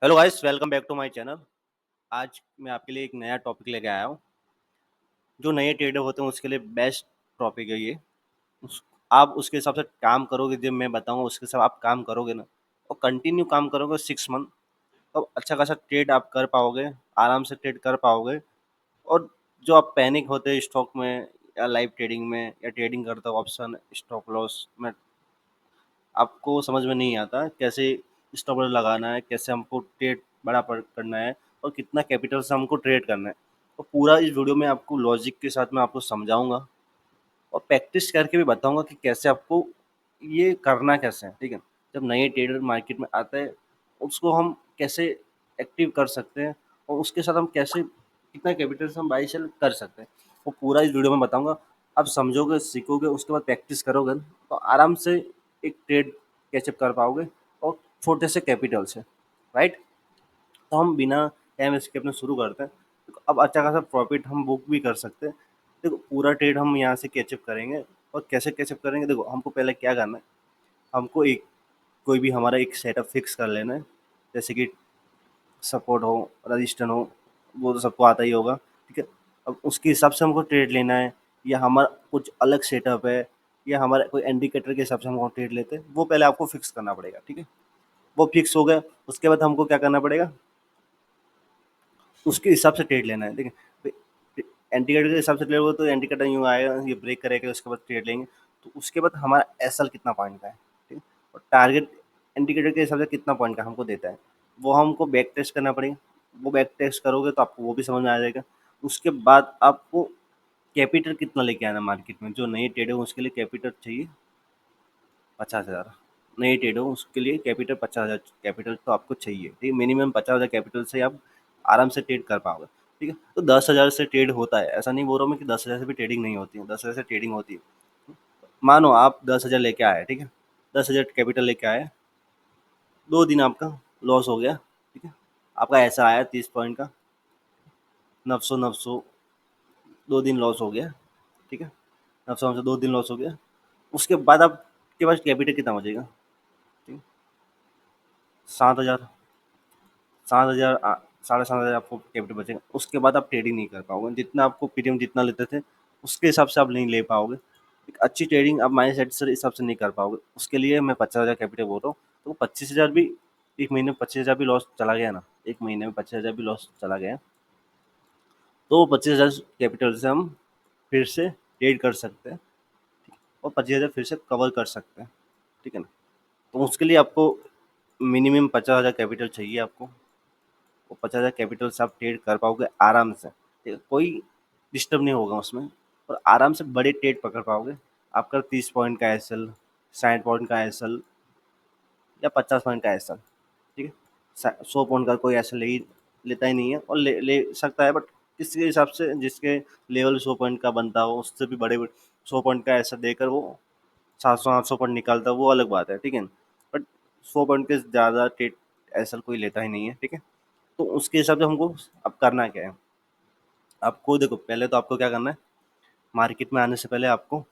Hello guys, welcome back to my channel. आज मैं आपके लिए एक नया टॉपिक लेके आया हूँ। जो नए ट्रेडर होते हैं उसके लिए बेस्ट टॉपिक है ये। उस आप उसके हिसाब से काम करोगे, जब मैं बताऊँगा उसके हिसाब आप काम करोगे ना, और कंटिन्यू काम करोगे 6 मंथ, तो अच्छा खासा ट्रेड आप कर पाओगे, आराम से ट्रेड कर पाओगे। और जो आप पैनिक होते हैं स्टॉक में या लाइव ट्रेडिंग में या ट्रेडिंग करते हो ऑप्शन स्टॉप लॉस में, आपको समझ में नहीं आता कैसे स्टॉप लॉस लगाना है, कैसे हमको ट्रेड बड़ा करना है और कितना कैपिटल से हमको ट्रेड करना है। तो पूरा इस वीडियो में आपको लॉजिक के साथ मैं आपको समझाऊंगा और प्रैक्टिस करके भी बताऊंगा कि कैसे आपको ये करना कैसे है। ठीक है, जब नए ट्रेडर मार्केट में आता है उसको हम कैसे एक्टिव कर सकते हैं और उसके साथ हम कैसे कितना कैपिटल से हम बाई सेल कर सकते हैं, वो पूरा इस वीडियो में बताऊंगा। आप समझोगे, सीखोगे, उसके बाद प्रैक्टिस करोगे तो आराम से एक ट्रेड कैचअप कर पाओगे और छोटे से कैपिटल से। राइट, तो हम बिना टाइम वेस्ट के अपने शुरू करते हैं। देखो, अब अच्छा खासा प्रॉफिट हम बुक भी कर सकते हैं। देखो, पूरा ट्रेड हम यहाँ से कैचअप करेंगे और कैसे कैचअप करेंगे, देखो हमको पहले क्या करना है। हमको एक कोई भी हमारा एक सेटअप फिक्स कर लेना है, जैसे कि सपोर्ट हो, रजिस्टर हो, वो तो सबको आता ही होगा। ठीक है, अब उसके हिसाब से हमको ट्रेड लेना है या हमारा कुछ अलग सेटअप है या हमारा कोई इंडिकेटर के हिसाब से हम ट्रेड लेते हैं, वो पहले आपको फिक्स करना पड़ेगा। ठीक है, वो फिक्स हो गया, उसके बाद हमको क्या करना पड़ेगा, उसके हिसाब से ट्रेड लेना है। ठीक है, इंडिकेटर के हिसाब से ट्रेड हो तो इंडिकेटर यूँ आएगा, ये ब्रेक करेगा, उसके बाद ट्रेड लेंगे। तो उसके बाद हमारा एसएल कितना पॉइंट का है, ठीक है, और टारगेट इंडिकेटर के हिसाब से कितना पॉइंट का हमको देता है, वो हमको बैक टेस्ट करना पड़ेगा। वो बैक टेस्ट करोगे तो आपको वो भी समझ में आ जाएगा। उसके बाद आपको कैपिटल कितना लेके आना मार्केट में। जो नए ट्रेड है उसके लिए कैपिटल चाहिए 50,000। नए ट्रेड हो उसके लिए कैपिटल 50,000 कैपिटल तो आपको चाहिए। ठीक है, मिनिमम 50,000 कैपिटल से आप आराम से ट्रेड कर पाओगे। ठीक है, तो 10,000 से ट्रेड होता है, ऐसा नहीं बोल रहा हूँ मैं कि 10,000 से भी ट्रेडिंग नहीं होती है, 10,000 से ट्रेडिंग होती है। मानो आप 10,000 लेके आए, ठीक है, 10,000 कैपिटल लेके आए, 2 दिन आपका लॉस हो गया। ठीक है, आपका ऐसा आया 30 पॉइंट का, 900 900, 2 दिन लॉस हो गया। ठीक है, 900 900, 2 दिन लॉस हो गया। उसके बाद आपके पास कैपिटल कितना बचेगा, ठीक है, 7,000। 7,000 7,500 आपको कैपिटल बचेगा। उसके बाद आप ट्रेडिंग नहीं कर पाओगे, जितना आपको प्रीमियम जितना लेते थे उसके हिसाब से आप नहीं ले पाओगे। एक अच्छी ट्रेडिंग आप माइंड सेट से हिसाब से नहीं कर पाओगे। उसके लिए मैं 50,000 कैपिटल बोल रहा हूँ। तो 25,000 भी, एक महीने में 25,000 भी लॉस चला गया ना, एक महीने में 25,000 भी लॉस चला गया, तो 25,000 कैपिटल से हम फिर से ट्रेड कर सकते हैं और 25,000 फिर से कवर कर सकते हैं। ठीक है ना, तो उसके लिए आपको मिनिमम 50,000 कैपिटल चाहिए आपको। वो 50,000 कैपिटल से आप ट्रेड कर पाओगे आराम से। ठीक है, कोई डिस्टर्ब नहीं होगा उसमें और आराम से बड़े ट्रेड पकड़ पाओगे। आपका 30 पॉइंट का एसएल, 60 पॉइंट का एसएल या 50 पॉइंट का एसएल। ठीक है, 100 पॉइंट का कोई एसएल लेता ही नहीं है, और ले सकता है, बट किसके हिसाब से जिसके लेवल 100 पॉइंट का बनता हो, उससे भी बड़े 100 पॉइंट का एसएल देकर वो 700 800 पॉइंट निकालता है, वो अलग बात है। ठीक है, बट 100 पॉइंट के ज़्यादा ट्रेड एसएल कोई लेता ही नहीं है। ठीक है, तो उसके हिसाब से हमको अब करना क्या है। आपको देखो, पहले तो आपको क्या करना है, मार्केट में आने से पहले आपको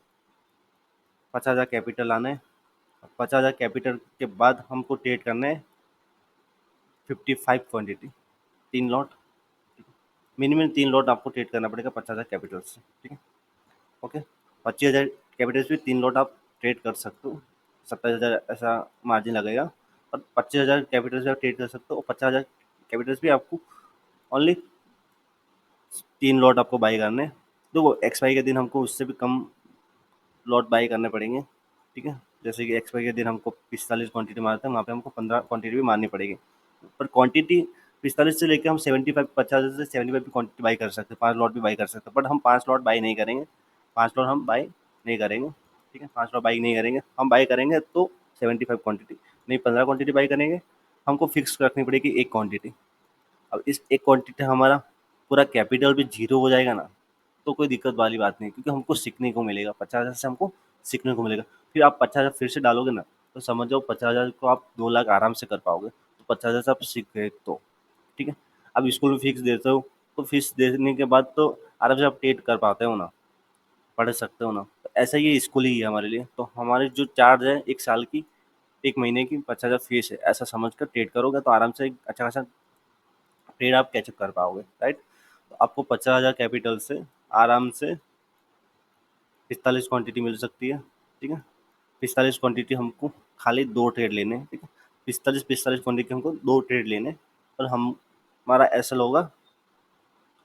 50,000 कैपिटल आना है। 50,000 कैपिटल के बाद हमको ट्रेड करना है 55 क्वांटिटी, 3 लॉट। मिनिमम 3 लॉट आपको ट्रेड करना पड़ेगा 50,000 कैपिटल से। ठीक है, ओके। 25,000 कैपिटल से 3 लॉट आप ट्रेड कर सकते हो, 27,000 ऐसा मार्जिन लगेगा। और 25,000 कैपिटल से आप ट्रेड कर सकते हो, और 50,000 कैपिटल भी आपको ओनली 3 लॉट आपको बाई करने हैं। देखो, एक्सपायरी के दिन हमको उससे भी कम लॉट बाई करने पड़ेंगे। ठीक है, जैसे कि एक्सपायरी के दिन हमको 45 क्वांटिटी मारते हैं, वहाँ पे हमको 15 क्वांटिटी भी मारनी पड़ेगी। पर क्वांटिटी 45 से लेकर हम 75, 50 से 75 की क्वांटिटी बाई कर सकते हैं, 5 लॉट भी बाई कर सकते हैं, बट हम 5 लॉट बाई नहीं करेंगे। 5 लॉट हम बाई नहीं करेंगे। ठीक है, 5 लॉट बाई नहीं करेंगे, हम बाई करेंगे तो 75 क्वांटिटी नहीं, 15 क्वांटिटी बाई करेंगे। हमको फिक्स रखनी पड़ेगी एक क्वांटिटी। अब इस एक क्वांटिटी हमारा पूरा कैपिटल भी जीरो हो जाएगा ना, तो कोई दिक्कत वाली बात नहीं, क्योंकि हमको सीखने को मिलेगा। 50,000 से हमको सीखने को मिलेगा। फिर आप 50,000 फिर से डालोगे ना, तो समझ जाओ 50,000 को आप 2 लाख आराम से कर पाओगे। तो 50,000 से आप सीख गए तो। ठीक है, अब स्कूल में फीस देते हो, तो फीस देने के बाद तो आराम से आप ट्रेड कर पाते हो ना, पढ़ सकते हो ना। तो ऐसा ही स्कूल ही है हमारे लिए। तो हमारे जो चार्ज है 1 साल की, 1 महीने की 50,000 फीस है, ऐसा समझ कर ट्रेड करोगे तो आराम से एक अच्छा खासा ट्रेड आप कैचअप कर पाओगे, राइट। तो आपको 50,000 कैपिटल से आराम से 45 क्वांटिटी मिल सकती है, ठीक है। 45 क्वांटिटी हमको खाली 2 ट्रेड लेने हैं, ठीक है। 45 क्वांटिटी हमको 2 ट्रेड लेने हैं, और हम हमारा ऐसा होगा।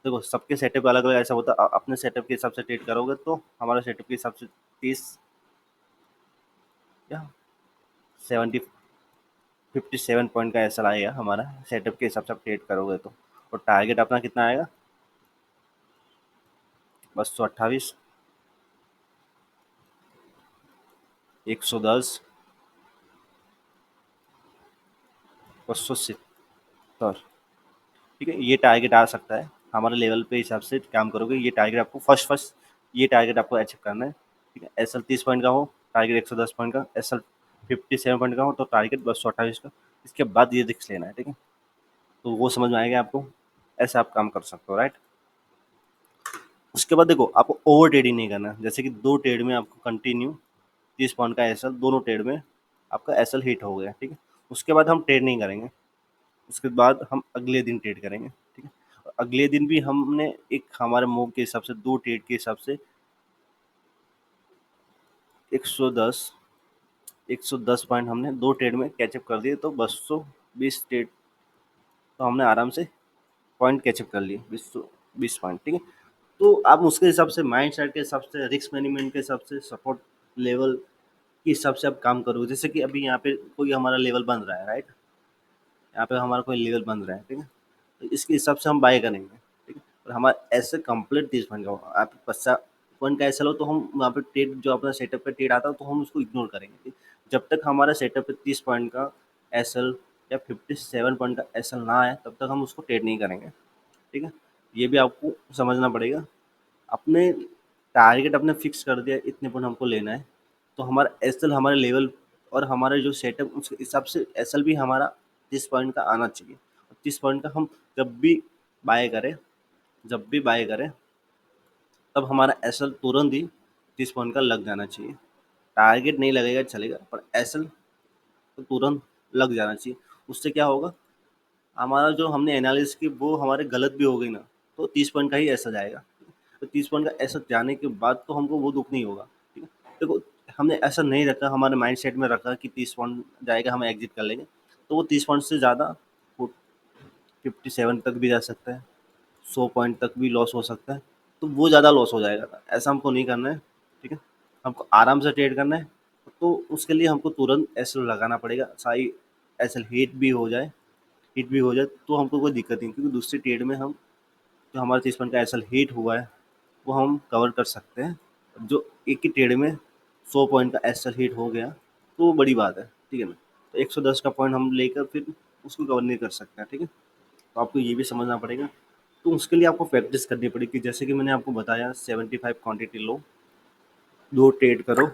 देखो सबके सेटअप अलग अलग ऐसा होता है, अपने सेटअप के हिसाब से ट्रेड करोगे तो हमारा सेटअप के हिसाब से 30 या 70 57 पॉइंट का ऐसा आएगा हमारा सेटअप के हिसाब से आप ट्रेड करोगे तो। और टारगेट अपना कितना आएगा, 228, 110, 270, ठीक है। ये टारगेट आ सकता है हमारे लेवल पे हिसाब से काम करोगे। ये टारगेट आपको फर्स्ट ये टारगेट आपको अचीव करना है, ठीक है। एस एल 30 पॉइंट का हो, टारगेट 110 पॉइंट का, एस एल 57 पॉइंट का हो तो टारगेट 228 का। इसके बाद ये रिस्क लेना है, ठीक है। तो वो समझ में आएगा आपको, ऐसे आप काम कर सकते हो, राइट। उसके बाद देखो आपको ओवर ट्रेडिंग नहीं करना है। जैसे कि 2 ट्रेड में आपको कंटिन्यू 30 पॉइंट का एस एल, दोनों ट्रेड में आपका एस एल हिट हो गया, ठीक है। उसके बाद हम ट्रेड नहीं करेंगे, उसके बाद हम अगले दिन ट्रेड करेंगे, ठीक है। और अगले दिन भी हमने एक हमारे मूव के हिसाब से 2 ट्रेड के हिसाब से 110 110 पॉइंट हमने 2 ट्रेड में कैचअप कर दिए, तो 220 ट्रेड तो हमने आराम से पॉइंट कैचअप कर लिए, 20 पॉइंट, ठीक है। तो आप उसके हिसाब से माइंड सेट के हिसाब से, रिस्क मैनेजमेंट के हिसाब से, सपोर्ट लेवल के हिसाब से आप काम करोगे। जैसे कि अभी यहाँ पे कोई हमारा लेवल बन रहा है, राइट। यहाँ पे हमारा कोई लेवल बन रहा है, ठीक है। तो इसके हिसाब से हम बाय करेंगे, ठीक है। और हमारा ऐसे कंप्लीट 30 पॉइंट का हो, आप 50 पॉइंट का ऐसा लो तो हम वहाँ पे ट्रेड जो अपना सेटअप पे ट्रेड आता है तो हम उसको इग्नोर करेंगे, ठीक है। जब तक हमारा सेटअप पे 30 पॉइंट का एस एल या 57 पॉइंट का एस एल ना आए तब तक हम उसको ट्रेड नहीं करेंगे, ठीक है। ये भी आपको समझना पड़ेगा। अपने टारगेट अपने फिक्स कर दिया, इतने पॉइंट हमको लेना है, तो हमारा एसएल हमारे लेवल और हमारे जो सेटअप उसके हिसाब से एसएल भी हमारा 30 पॉइंट का आना चाहिए। 30 पॉइंट का हम जब भी बाय करें जब भी बाय करें तब हमारा एसएल तुरंत ही 30 पॉइंट का लग जाना चाहिए। टारगेट नहीं लगेगा चलेगा, पर एसएल तो तुरंत लग जाना चाहिए। उससे क्या होगा, हमारा जो हमने एनालिसिस की वो हमारे गलत भी हो गई ना, तो 30 पॉइंट का ही ऐसा जाएगा। तो 30 पॉइंट का ऐसा जाने के बाद तो हमको वो दुख नहीं होगा, ठीक है। देखो हमने ऐसा नहीं रखा, हमारे माइंड सेट में रखा कि 30 पॉइंट जाएगा हम एग्जिट कर लेंगे, तो वो 30 पॉइंट से ज़्यादा 57 तक भी जा सकता है, 100 पॉइंट तक भी लॉस हो सकता है। तो वो ज़्यादा लॉस हो जाएगा, ऐसा हमको नहीं करना है, ठीक है। हमको आराम से ट्रेड करना है। तो उसके लिए हमको तुरंत एस लगाना पड़ेगा, सारी एस हिट भी हो जाए तो हमको कोई दिक्कत नहीं, क्योंकि दूसरी ट्रेड में हम जो हमारा 30 पॉइंट का एसएल हिट हुआ है वो हम कवर कर सकते हैं। जो एक ही ट्रेड में 100 पॉइंट का एसएल हिट हो गया तो वो बड़ी बात है, ठीक है ना। तो 110 का पॉइंट हम लेकर फिर उसको कवर नहीं कर सकते हैं, ठीक है। तो आपको ये भी समझना पड़ेगा। तो उसके लिए आपको प्रैक्टिस करनी पड़ेगी। जैसे कि मैंने आपको बताया 75 क्वांटिटी लो, 2 ट्रेड करो,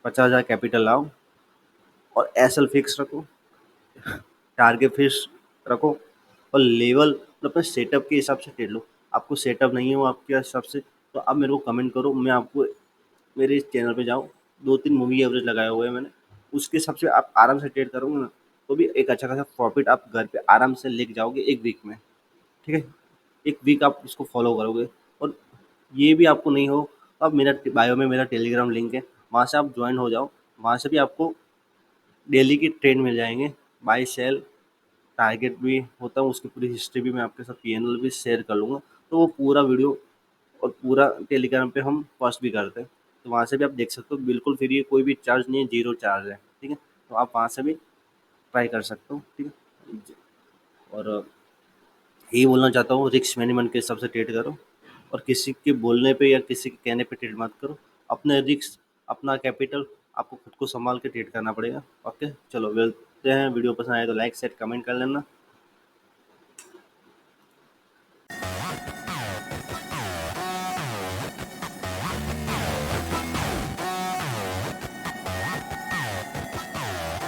50,000 कैपिटल लाओ, और एसएल फिक्स रखो, टारगेट फिक्स रखो, और लेवल अपने सेटअप के हिसाब से ट्रेड लो। आपको सेटअप नहीं है वो आपके हिसाब से, तो आप मेरे को कमेंट करो, मैं आपको मेरे इस चैनल पे जाऊँ, 2-3 मूवी एवरेज लगाए हुए हैं मैंने, उसके हिसाब से आप आराम से ट्रेड करोगे ना, तो भी एक अच्छा खासा प्रॉफिट आप घर पे आराम से लेके जाओगे 1 वीक में, ठीक है। 1 वीक आप इसको फॉलो करोगे। और ये भी आपको नहीं हो, आप मेरा बायो में मेरा टेलीग्राम लिंक है, वहाँ से आप ज्वाइन हो जाओ। वहाँ से भी आपको डेली की ट्रेड मिल जाएंगे, बाई सेल टारगेट भी होता है, उसकी पूरी हिस्ट्री भी मैं आपके साथ पीएनएल भी शेयर कर लूँगा। तो वो पूरा वीडियो और पूरा टेलीग्राम पे हम पोस्ट भी करते हैं, तो वहाँ से भी आप देख सकते हो, बिल्कुल फ्री है, कोई भी चार्ज नहीं है, जीरो चार्ज है, ठीक है। तो आप वहाँ से भी ट्राई कर सकते हो, ठीक है। और यही बोलना चाहता हूँ, रिस्क मैनेजमेंट के हिसाब से ट्रेड करो, और किसी के बोलने पे या किसी के कहने पे ट्रेड मत करो। अपने रिस्क, अपना कैपिटल आपको खुद को संभाल के ट्रेड करना पड़ेगा। ओके चलो, मिलते हैं। वीडियो पसंद आए तो लाइक शेयर कमेंट कर लेना।